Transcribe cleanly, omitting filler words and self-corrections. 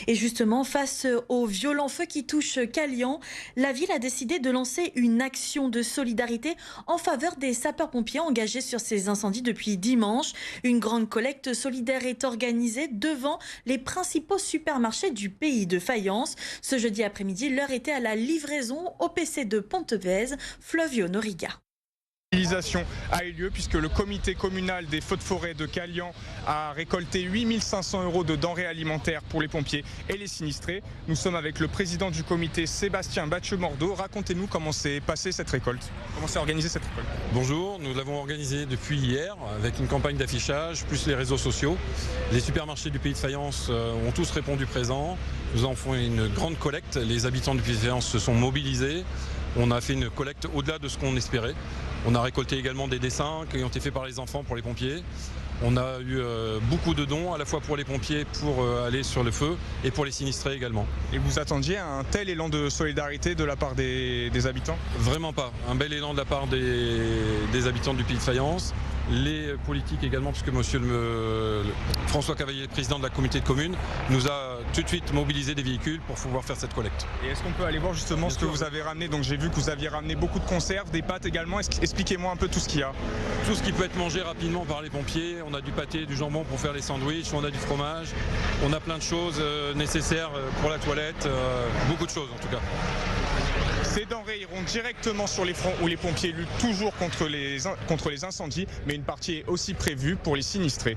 Et justement, face aux violents feux qui touchent Calian, la ville a décidé de lancer une action de solidarité en faveur des sapeurs-pompiers engagés sur ces incendies depuis dimanche. Une grande collecte solidaire est organisée devant les principaux supermarchés du pays de Fayence. Ce jeudi après-midi, l'heure était à la livraison au PC de Pontevez, Flavio Noriga. La mobilisation a eu lieu puisque le comité communal des feux de forêt de Calian a récolté 8 500 € de denrées alimentaires pour les pompiers et les sinistrés. Nous sommes avec le président du comité, Sébastien Batchemordeau. Racontez-nous comment s'est passée cette récolte, comment s'est organisée cette récolte. Bonjour, nous l'avons organisée depuis hier avec une campagne d'affichage plus les réseaux sociaux. Les supermarchés du pays de Fayence ont tous répondu présent. Nous en faisons une grande collecte. Les habitants du pays de Fayence se sont mobilisés. On a fait une collecte au-delà de ce qu'on espérait. On a récolté également des dessins qui ont été faits par les enfants pour les pompiers. On a eu beaucoup de dons, à la fois pour les pompiers, pour aller sur le feu, et pour les sinistrés également. Et vous attendiez un tel élan de solidarité de la part des habitants? Vraiment pas. Un bel élan de la part des habitants du pays de Fayence. Les politiques également, puisque monsieur François Cavalier, président de la communauté de communes, nous a tout de suite mobilisé des véhicules pour pouvoir faire cette collecte. Et est-ce qu'on peut aller voir justement ce que vous avez ramené? Donc j'ai vu que vous aviez ramené beaucoup de conserves, des pâtes également. Expliquez-moi un peu tout ce qu'il y a. Tout ce qui peut être mangé rapidement par les pompiers. On a du pâté, du jambon pour faire les sandwichs, on a du fromage, on a plein de choses nécessaires pour la toilette, beaucoup de choses en tout cas. Ces denrées iront directement sur les fronts où les pompiers luttent toujours contre les incendies, mais une partie est aussi prévue pour les sinistrés.